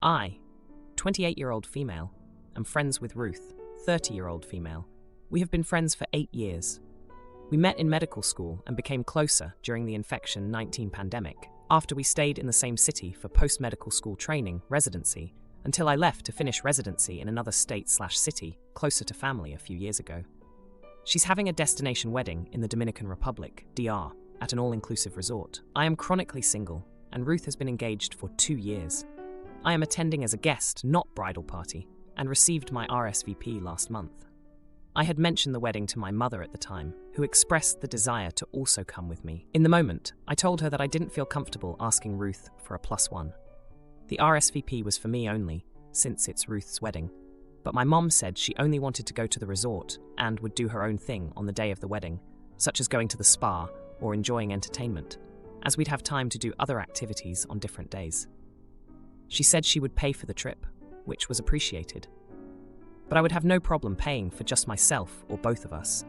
I, 28-year-old female, am friends with Ruth, 30-year-old female. We have been friends for 8 years. We met in medical school and became closer during the infection-19 pandemic, after we stayed in the same city for post-medical school training, residency, until I left to finish residency in another state/city, closer to family a few years ago. She's having a destination wedding in the Dominican Republic, DR, at an all-inclusive resort. I am chronically single, and Ruth has been engaged for 2 years. I am attending as a guest, not bridal party, and received my RSVP last month. I had mentioned the wedding to my mother at the time, who expressed the desire to also come with me. In the moment, I told her that I didn't feel comfortable asking Ruth for a +1. The RSVP was for me only, since it's Ruth's wedding, but my mom said she only wanted to go to the resort and would do her own thing on the day of the wedding, such as going to the spa or enjoying entertainment, as we'd have time to do other activities on different days. She said she would pay for the trip, which was appreciated. But I would have no problem paying for just myself or both of us.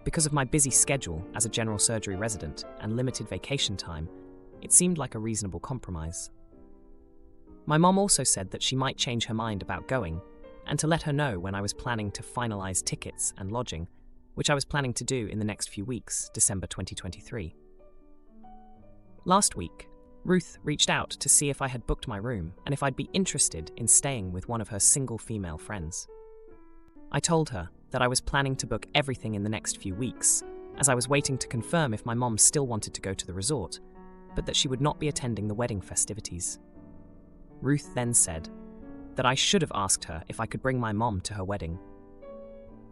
Because of my busy schedule as a general surgery resident and limited vacation time, it seemed like a reasonable compromise. My mom also said that she might change her mind about going, and to let her know when I was planning to finalize tickets and lodging, which I was planning to do in the next few weeks, December 2023. Last week, Ruth reached out to see if I had booked my room and if I'd be interested in staying with one of her single female friends. I told her that I was planning to book everything in the next few weeks, as I was waiting to confirm if my mom still wanted to go to the resort, but that she would not be attending the wedding festivities. Ruth then said that I should have asked her if I could bring my mom to her wedding.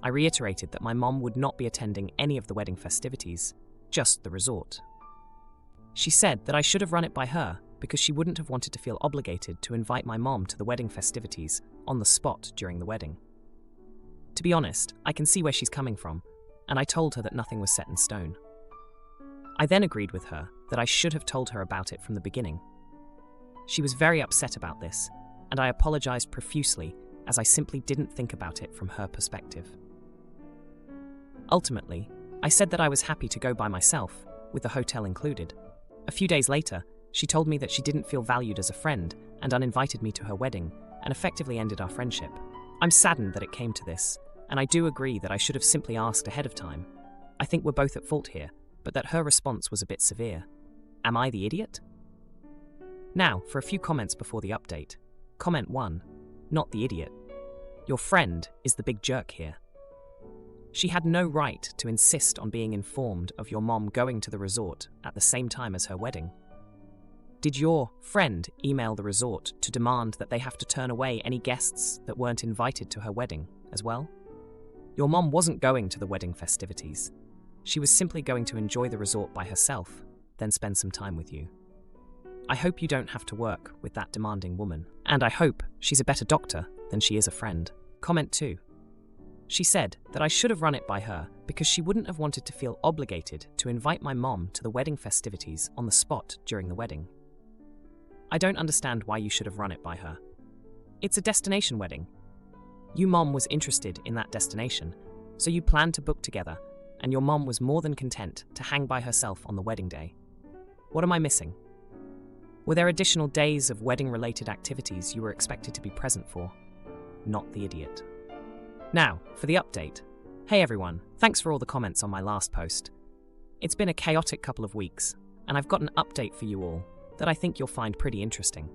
I reiterated that my mom would not be attending any of the wedding festivities, just the resort. She said that I should have run it by her because she wouldn't have wanted to feel obligated to invite my mom to the wedding festivities on the spot during the wedding. To be honest, I can see where she's coming from, and I told her that nothing was set in stone. I then agreed with her that I should have told her about it from the beginning. She was very upset about this, and I apologized profusely as I simply didn't think about it from her perspective. Ultimately, I said that I was happy to go by myself, with the hotel included. A few days later, she told me that she didn't feel valued as a friend and uninvited me to her wedding and effectively ended our friendship. I'm saddened that it came to this, and I do agree that I should have simply asked ahead of time. I think we're both at fault here, but that her response was a bit severe. Am I the idiot? Now, for a few comments before the update. Comment 1. Not the idiot. Your friend is the big jerk here. She had no right to insist on being informed of your mom going to the resort at the same time as her wedding. Did your friend email the resort to demand that they have to turn away any guests that weren't invited to her wedding as well? Your mom wasn't going to the wedding festivities. She was simply going to enjoy the resort by herself, then spend some time with you. I hope you don't have to work with that demanding woman, and I hope she's a better doctor than she is a friend. Comment 2. She said that I should have run it by her because she wouldn't have wanted to feel obligated to invite my mom to the wedding festivities on the spot during the wedding. I don't understand why you should have run it by her. It's a destination wedding. You mom was interested in that destination, so you planned to book together, and your mom was more than content to hang by herself on the wedding day. What am I missing? Were there additional days of wedding-related activities you were expected to be present for? Not the idiot. Now, for the update. Hey everyone, thanks for all the comments on my last post. It's been a chaotic couple of weeks, and I've got an update for you all that I think you'll find pretty interesting.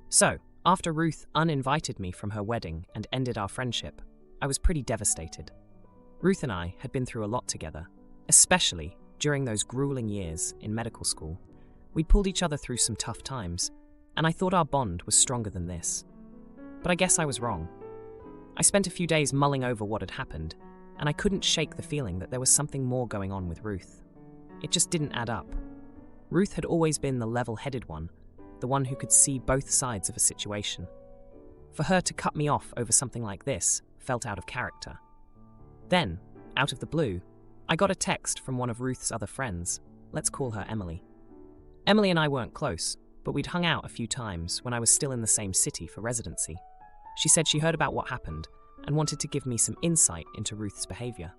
So, after Ruth uninvited me from her wedding and ended our friendship, I was pretty devastated. Ruth and I had been through a lot together, especially during those grueling years in medical school. We'd pulled each other through some tough times, and I thought our bond was stronger than this. But I guess I was wrong. I spent a few days mulling over what had happened, and I couldn't shake the feeling that there was something more going on with Ruth. It just didn't add up. Ruth had always been the level-headed one, the one who could see both sides of a situation. For her to cut me off over something like this felt out of character. Then, out of the blue, I got a text from one of Ruth's other friends. Let's call her Emily. Emily and I weren't close, but we'd hung out a few times when I was still in the same city for residency. She said she heard about what happened and wanted to give me some insight into Ruth's behavior.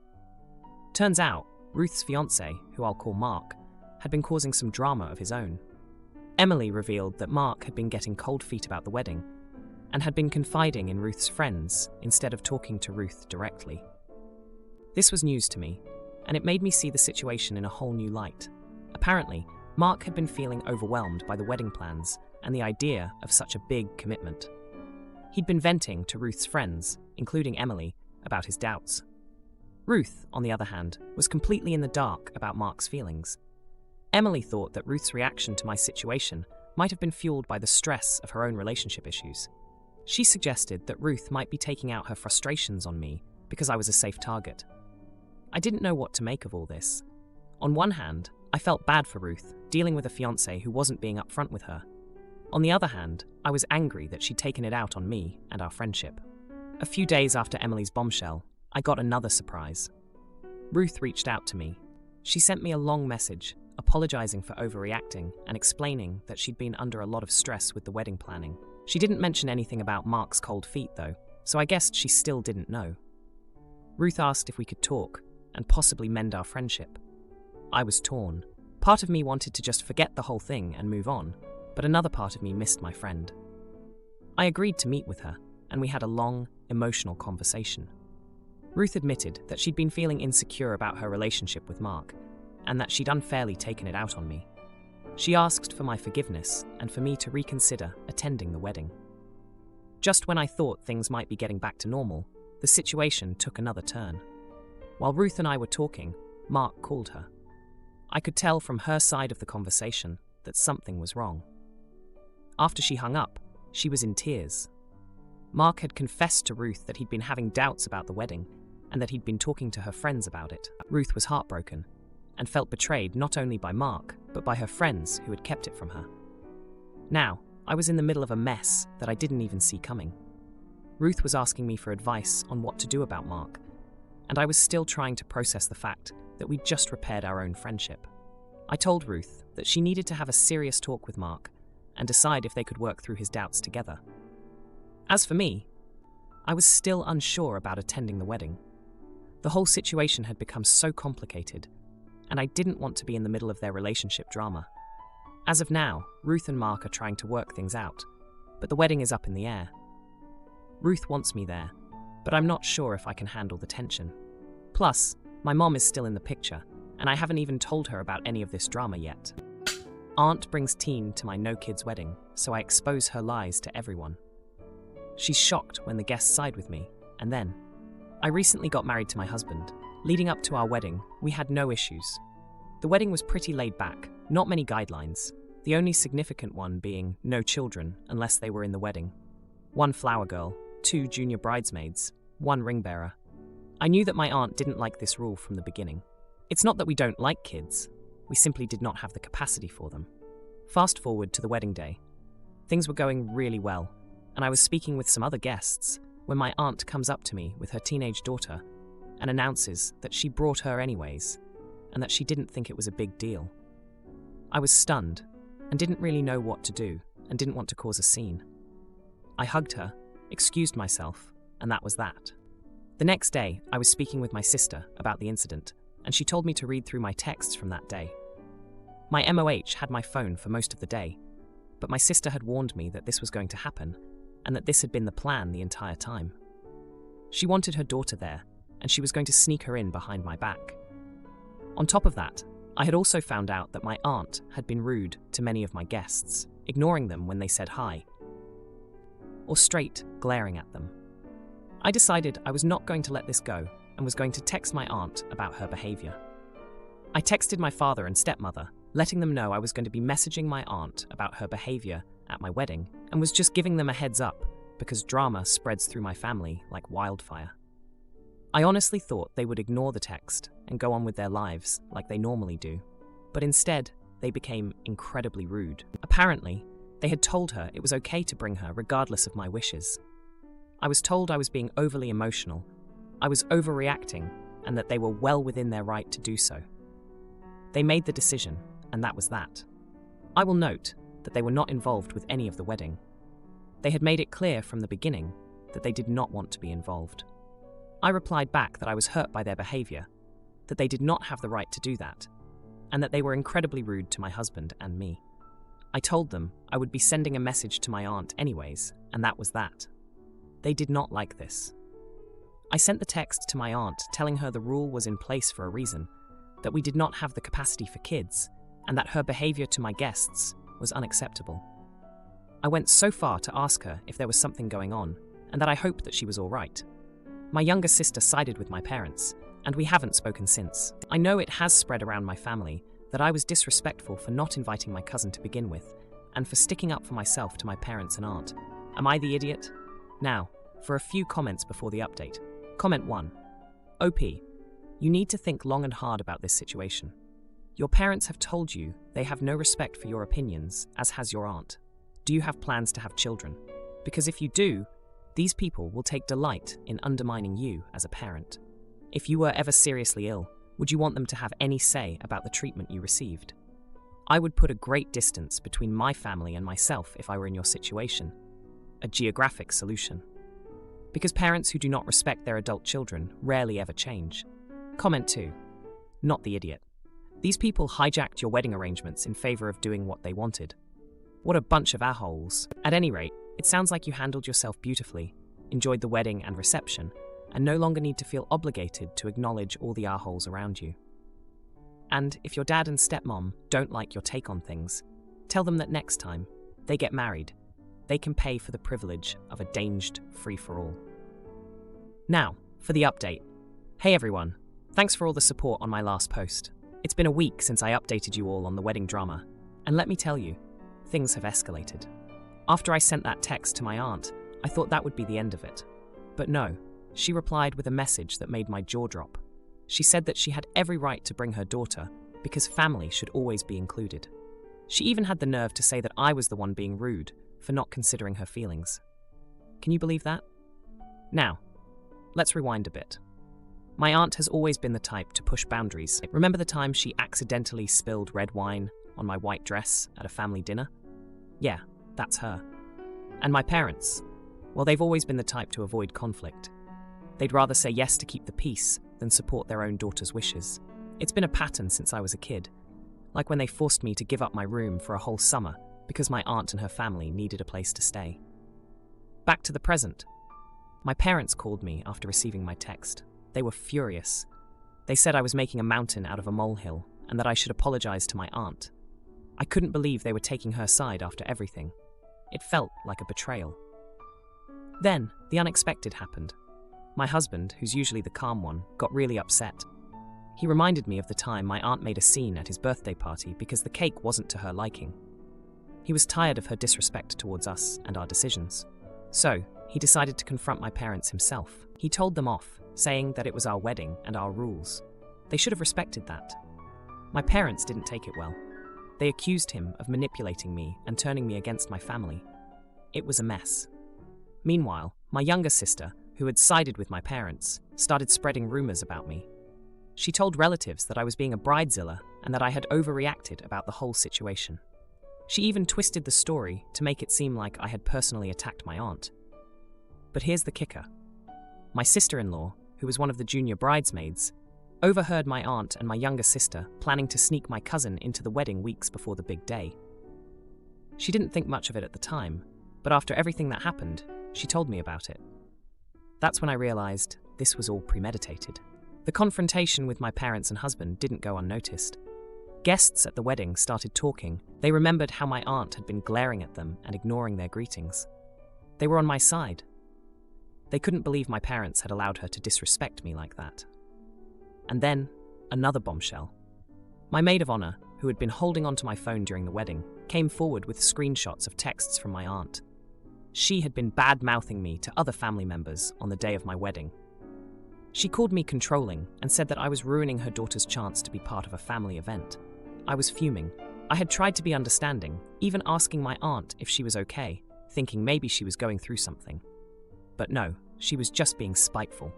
Turns out, Ruth's fiancé, who I'll call Mark, had been causing some drama of his own. Emily revealed that Mark had been getting cold feet about the wedding and had been confiding in Ruth's friends instead of talking to Ruth directly. This was news to me, and it made me see the situation in a whole new light. Apparently, Mark had been feeling overwhelmed by the wedding plans and the idea of such a big commitment. He'd been venting to Ruth's friends, including Emily, about his doubts. Ruth, on the other hand, was completely in the dark about Mark's feelings. Emily thought that Ruth's reaction to my situation might have been fueled by the stress of her own relationship issues. She suggested that Ruth might be taking out her frustrations on me because I was a safe target. I didn't know what to make of all this. On one hand, I felt bad for Ruth, dealing with a fiancé who wasn't being upfront with her. On the other hand, I was angry that she'd taken it out on me and our friendship. A few days after Emily's bombshell, I got another surprise. Ruth reached out to me. She sent me a long message, apologizing for overreacting and explaining that she'd been under a lot of stress with the wedding planning. She didn't mention anything about Mark's cold feet, though, so I guessed she still didn't know. Ruth asked if we could talk and possibly mend our friendship. I was torn. Part of me wanted to just forget the whole thing and move on, but another part of me missed my friend. I agreed to meet with her, and we had a long, emotional conversation. Ruth admitted that she'd been feeling insecure about her relationship with Mark, and that she'd unfairly taken it out on me. She asked for my forgiveness and for me to reconsider attending the wedding. Just when I thought things might be getting back to normal, the situation took another turn. While Ruth and I were talking, Mark called her. I could tell from her side of the conversation that something was wrong. After she hung up, she was in tears. Mark had confessed to Ruth that he'd been having doubts about the wedding and that he'd been talking to her friends about it. Ruth was heartbroken and felt betrayed not only by Mark, but by her friends who had kept it from her. Now, I was in the middle of a mess that I didn't even see coming. Ruth was asking me for advice on what to do about Mark, and I was still trying to process the fact that we'd just repaired our own friendship. I told Ruth that she needed to have a serious talk with Mark and decide if they could work through his doubts together. As for me, I was still unsure about attending the wedding. The whole situation had become so complicated, and I didn't want to be in the middle of their relationship drama. As of now, Ruth and Mark are trying to work things out, but the wedding is up in the air. Ruth wants me there, but I'm not sure if I can handle the tension. Plus, my mom is still in the picture, and I haven't even told her about any of this drama yet. Aunt brings teen to my no-kids wedding, so I expose her lies to everyone. She's shocked when the guests side with me, and then, I recently got married to my husband. Leading up to our wedding, we had no issues. The wedding was pretty laid back, not many guidelines, the only significant one being no children unless they were in the wedding. 1 flower girl, 2 junior bridesmaids, 1 ring bearer. I knew that my aunt didn't like this rule from the beginning. It's not that we don't like kids, we simply did not have the capacity for them. Fast forward to the wedding day. Things were going really well, and I was speaking with some other guests when my aunt comes up to me with her teenage daughter and announces that she brought her anyways, and that she didn't think it was a big deal. I was stunned and didn't really know what to do and didn't want to cause a scene. I hugged her, excused myself, and that was that. The next day, I was speaking with my sister about the incident, and she told me to read through my texts from that day. My MOH had my phone for most of the day, but my sister had warned me that this was going to happen, and that this had been the plan the entire time. She wanted her daughter there, and she was going to sneak her in behind my back. On top of that, I had also found out that my aunt had been rude to many of my guests, ignoring them when they said hi, or straight glaring at them. I decided I was not going to let this go and was going to text my aunt about her behavior. I texted my father and stepmother, letting them know I was going to be messaging my aunt about her behavior at my wedding and was just giving them a heads up because drama spreads through my family like wildfire. I honestly thought they would ignore the text and go on with their lives like they normally do, but instead they became incredibly rude. Apparently, they had told her it was okay to bring her regardless of my wishes. I was told I was being overly emotional, I was overreacting, and that they were well within their right to do so. They made the decision, and that was that. I will note that they were not involved with any of the wedding. They had made it clear from the beginning that they did not want to be involved. I replied back that I was hurt by their behavior, that they did not have the right to do that, and that they were incredibly rude to my husband and me. I told them I would be sending a message to my aunt anyways, and that was that. They did not like this. I sent the text to my aunt telling her the rule was in place for a reason, that we did not have the capacity for kids, and that her behavior to my guests was unacceptable. I went so far to ask her if there was something going on, and that I hoped that she was all right. My younger sister sided with my parents, and we haven't spoken since. I know it has spread around my family that I was disrespectful for not inviting my cousin to begin with, and for sticking up for myself to my parents and aunt. Am I the idiot? Now, for a few comments before the update. Comment 1. OP, you need to think long and hard about this situation. Your parents have told you they have no respect for your opinions, as has your aunt. Do you have plans to have children? Because if you do, these people will take delight in undermining you as a parent. If you were ever seriously ill, would you want them to have any say about the treatment you received? I would put a great distance between my family and myself if I were in your situation. A geographic solution. Because parents who do not respect their adult children rarely ever change. Comment 2. Not the idiot. These people hijacked your wedding arrangements in favor of doing what they wanted. What a bunch of a-holes. At any rate, it sounds like you handled yourself beautifully, enjoyed the wedding and reception, and no longer need to feel obligated to acknowledge all the a-holes around you. And if your dad and stepmom don't like your take on things, tell them that next time they get married, they can pay for the privilege of a danged free-for-all. Now, for the update. Hey everyone, thanks for all the support on my last post. It's been a week since I updated you all on the wedding drama, and let me tell you, things have escalated. After I sent that text to my aunt, I thought that would be the end of it. But no, she replied with a message that made my jaw drop. She said that she had every right to bring her daughter because family should always be included. She even had the nerve to say that I was the one being rude for not considering her feelings. Can you believe that? Now, let's rewind a bit. My aunt has always been the type to push boundaries. Remember the time she accidentally spilled red wine on my white dress at a family dinner? Yeah, that's her. And my parents, well, they've always been the type to avoid conflict. They'd rather say yes to keep the peace than support their own daughter's wishes. It's been a pattern since I was a kid, like when they forced me to give up my room for a whole summer because my aunt and her family needed a place to stay. Back to the present. My parents called me after receiving my text. They were furious. They said I was making a mountain out of a molehill and that I should apologize to my aunt. I couldn't believe they were taking her side after everything. It felt like a betrayal. Then, the unexpected happened. My husband, who's usually the calm one, got really upset. He reminded me of the time my aunt made a scene at his birthday party because the cake wasn't to her liking. He was tired of her disrespect towards us and our decisions. So, he decided to confront my parents himself. He told them off, saying that it was our wedding and our rules. They should have respected that. My parents didn't take it well. They accused him of manipulating me and turning me against my family. It was a mess. Meanwhile, my younger sister, who had sided with my parents, started spreading rumors about me. She told relatives that I was being a bridezilla and that I had overreacted about the whole situation. She even twisted the story to make it seem like I had personally attacked my aunt. But here's the kicker. My sister-in-law, who was one of the junior bridesmaids, overheard my aunt and my younger sister planning to sneak my cousin into the wedding weeks before the big day. She didn't think much of it at the time, but after everything that happened, she told me about it. That's when I realized this was all premeditated. The confrontation with my parents and husband didn't go unnoticed. Guests at the wedding started talking. They remembered how my aunt had been glaring at them and ignoring their greetings. They were on my side. They couldn't believe my parents had allowed her to disrespect me like that. And then, another bombshell. My maid of honor, who had been holding onto my phone during the wedding, came forward with screenshots of texts from my aunt. She had been bad-mouthing me to other family members on the day of my wedding. She called me controlling and said that I was ruining her daughter's chance to be part of a family event. I was fuming. I had tried to be understanding, even asking my aunt if she was okay, thinking maybe she was going through something. But no, she was just being spiteful.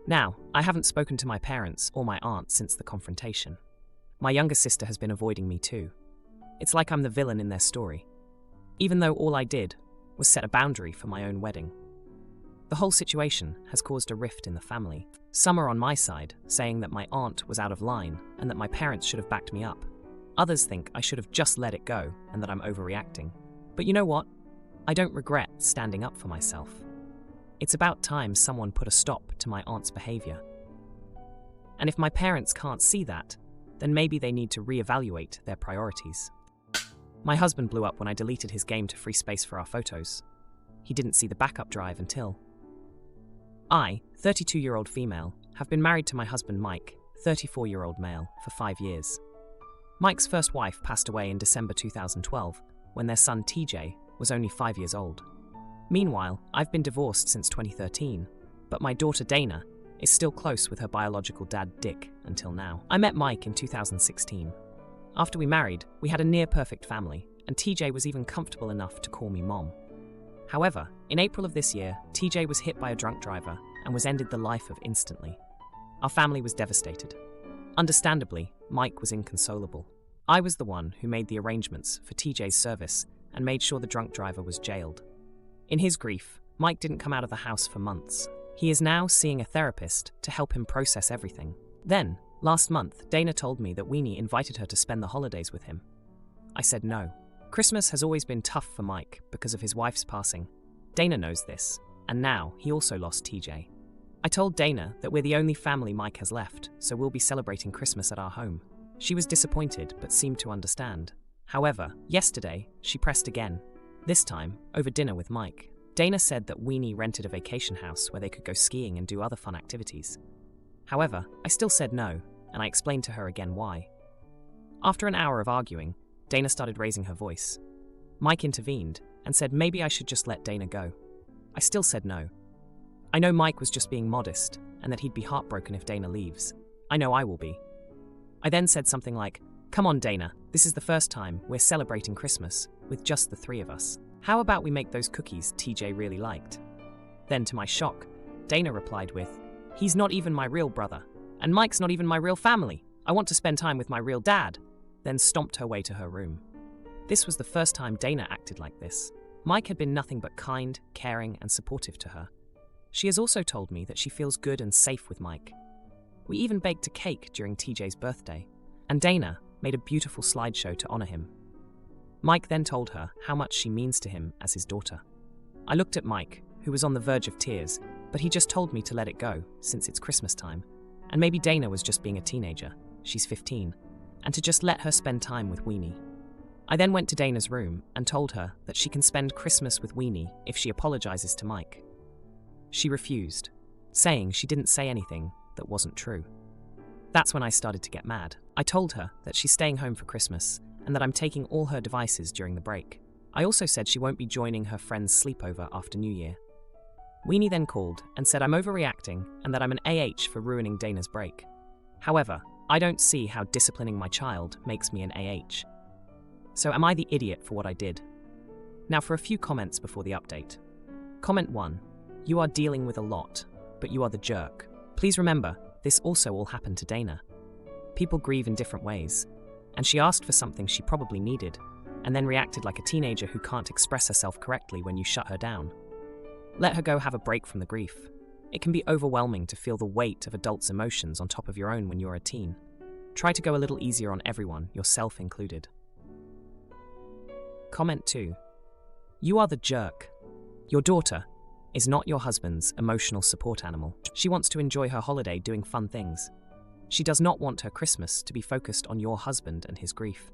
Now, I haven't spoken to my parents or my aunt since the confrontation. My younger sister has been avoiding me too. It's like I'm the villain in their story, even though all I did was set a boundary for my own wedding. The whole situation has caused a rift in the family. Some are on my side, saying that my aunt was out of line and that my parents should have backed me up. Others think I should have just let it go and that I'm overreacting. But you know what? I don't regret standing up for myself. It's about time someone put a stop to my aunt's behavior. And if my parents can't see that, then maybe they need to reevaluate their priorities. My husband blew up when I deleted his game to free space for our photos. He didn't see the backup drive until... I, 32-year-old female, have been married to my husband Mike, 34-year-old male, for 5 years. Mike's first wife passed away in December 2012, when their son TJ was only 5 years old. Meanwhile, I've been divorced since 2013, but my daughter Dana is still close with her biological dad Dick until now. I met Mike in 2016. After we married, we had a near-perfect family, and TJ was even comfortable enough to call me Mom. However, in April of this year, TJ was hit by a drunk driver and was ended the life of instantly. Our family was devastated. Understandably, Mike was inconsolable. I was the one who made the arrangements for TJ's service and made sure the drunk driver was jailed. In his grief, Mike didn't come out of the house for months. He is now seeing a therapist to help him process everything. Then, last month, Dana told me that Weenie invited her to spend the holidays with him. I said no. Christmas has always been tough for Mike because of his wife's passing. Dana knows this, and now he also lost TJ. I told Dana that we're the only family Mike has left, so we'll be celebrating Christmas at our home. She was disappointed, but seemed to understand. However, yesterday, she pressed again, this time over dinner with Mike. Dana said that Weenie rented a vacation house where they could go skiing and do other fun activities. However, I still said no, and I explained to her again why. After an hour of arguing, Dana started raising her voice. Mike intervened and said maybe I should just let Dana go. I still said no. I know Mike was just being modest and that he'd be heartbroken if Dana leaves. I know I will be. I then said something like, "Come on, Dana, this is the first time we're celebrating Christmas with just the three of us. How about we make those cookies TJ really liked?" Then, to my shock, Dana replied with, "He's not even my real brother, and Mike's not even my real family. I want to spend time with my real dad," then stomped her way to her room. This was the first time Dana acted like this. Mike had been nothing but kind, caring, and supportive to her. She has also told me that she feels good and safe with Mike. We even baked a cake during TJ's birthday, and Dana made a beautiful slideshow to honor him. Mike then told her how much she means to him as his daughter. I looked at Mike, who was on the verge of tears, but he just told me to let it go, since it's Christmas time, and maybe Dana was just being a teenager, she's 15, and to just let her spend time with Weenie. I then went to Dana's room and told her that she can spend Christmas with Weenie if she apologizes to Mike. She refused, saying she didn't say anything that wasn't true. That's when I started to get mad. I told her that she's staying home for Christmas and that I'm taking all her devices during the break. I also said she won't be joining her friend's sleepover after New Year. Weenie then called and said I'm overreacting and that I'm an AH for ruining Dana's break. However, I don't see how disciplining my child makes me an AH. So am I the idiot for what I did? Now for a few comments before the update. Comment 1. You are dealing with a lot, but you are the jerk. Please remember, this also all happened to Dana. People grieve in different ways, and she asked for something she probably needed, and then reacted like a teenager who can't express herself correctly when you shut her down. Let her go have a break from the grief. It can be overwhelming to feel the weight of adults' emotions on top of your own when you're a teen. Try to go a little easier on everyone, yourself included. Comment 2. You are the jerk. Your daughter is not your husband's emotional support animal. She wants to enjoy her holiday doing fun things. She does not want her Christmas to be focused on your husband and his grief.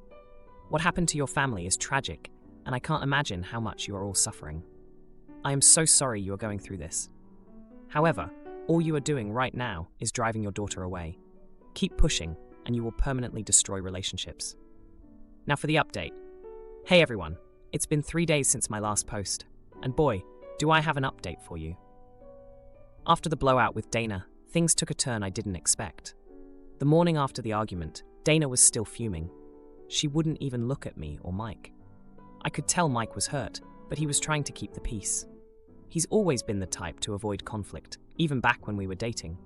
What happened to your family is tragic, and I can't imagine how much you are all suffering. I am so sorry you are going through this. However, all you are doing right now is driving your daughter away. Keep pushing, and you will permanently destroy relationships. Now for the update. Hey everyone, it's been 3 days since my last post, and boy, do I have an update for you. After the blowout with Dana, things took a turn I didn't expect. The morning after the argument, Dana was still fuming. She wouldn't even look at me or Mike. I could tell Mike was hurt, but he was trying to keep the peace. He's always been the type to avoid conflict, even back when we were dating.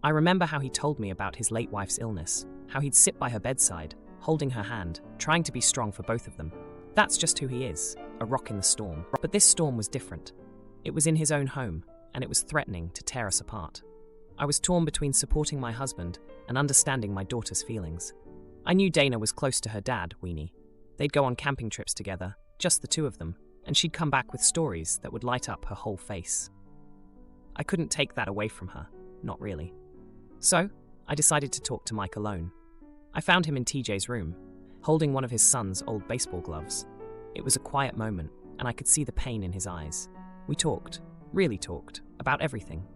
I remember how he told me about his late wife's illness, how he'd sit by her bedside, holding her hand, trying to be strong for both of them. That's just who he is, a rock in the storm. But this storm was different. It was in his own home, and it was threatening to tear us apart. I was torn between supporting my husband and understanding my daughter's feelings. I knew Dana was close to her dad, Weenie. They'd go on camping trips together, just the two of them, and she'd come back with stories that would light up her whole face. I couldn't take that away from her, not really. So, I decided to talk to Mike alone. I found him in TJ's room, holding one of his son's old baseball gloves. It was a quiet moment, and I could see the pain in his eyes. We talked, really talked, about everything.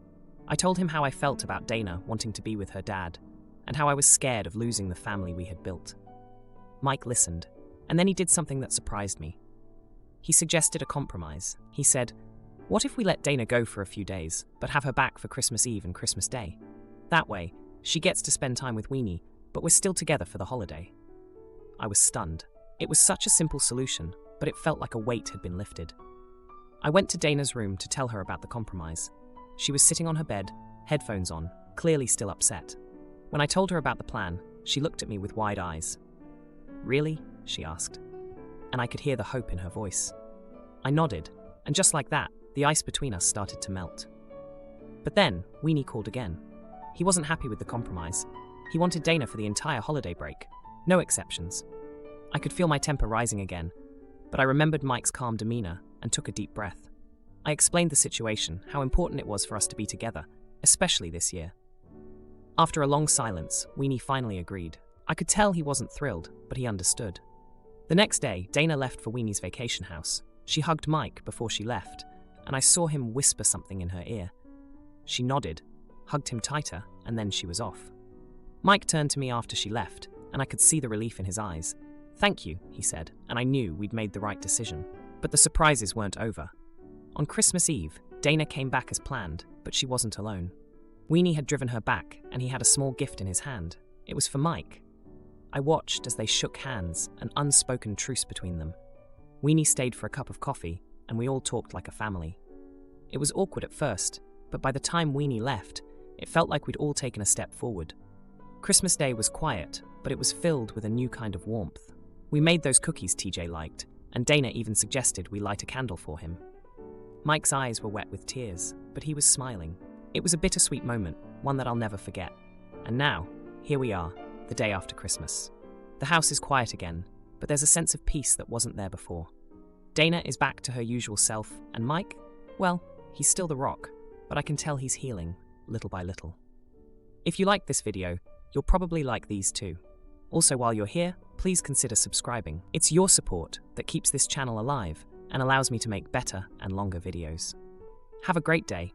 I told him how I felt about Dana wanting to be with her dad, and how I was scared of losing the family we had built. Mike listened, and then he did something that surprised me. He suggested a compromise. He said, "What if we let Dana go for a few days, but have her back for Christmas Eve and Christmas Day? That way, she gets to spend time with Weenie, but we're still together for the holiday." I was stunned. It was such a simple solution, but it felt like a weight had been lifted. I went to Dana's room to tell her about the compromise. She was sitting on her bed, headphones on, clearly still upset. When I told her about the plan, she looked at me with wide eyes. "Really?" she asked, and I could hear the hope in her voice. I nodded, and just like that, the ice between us started to melt. But then, Weenie called again. He wasn't happy with the compromise. He wanted Dana for the entire holiday break. No exceptions. I could feel my temper rising again, but I remembered Mike's calm demeanor and took a deep breath. I explained the situation, how important it was for us to be together, especially this year. After a long silence, Weenie finally agreed. I could tell he wasn't thrilled, but he understood. The next day, Dana left for Weenie's vacation house. She hugged Mike before she left, and I saw him whisper something in her ear. She nodded, hugged him tighter, and then she was off. Mike turned to me after she left, and I could see the relief in his eyes. "Thank you," he said, and I knew we'd made the right decision. But the surprises weren't over. On Christmas Eve, Dana came back as planned, but she wasn't alone. Weenie had driven her back, and he had a small gift in his hand. It was for Mike. I watched as they shook hands, an unspoken truce between them. Weenie stayed for a cup of coffee, and we all talked like a family. It was awkward at first, but by the time Weenie left, it felt like we'd all taken a step forward. Christmas Day was quiet, but it was filled with a new kind of warmth. We made those cookies TJ liked, and Dana even suggested we light a candle for him. Mike's eyes were wet with tears, but he was smiling. It was a bittersweet moment, one that I'll never forget. And now, here we are, the day after Christmas. The house is quiet again, but there's a sense of peace that wasn't there before. Dana is back to her usual self, and Mike, well, he's still the rock, but I can tell he's healing, little by little. If you liked this video, you'll probably like these too. Also, while you're here, please consider subscribing. It's your support that keeps this channel alive and allows me to make better and longer videos. Have a great day.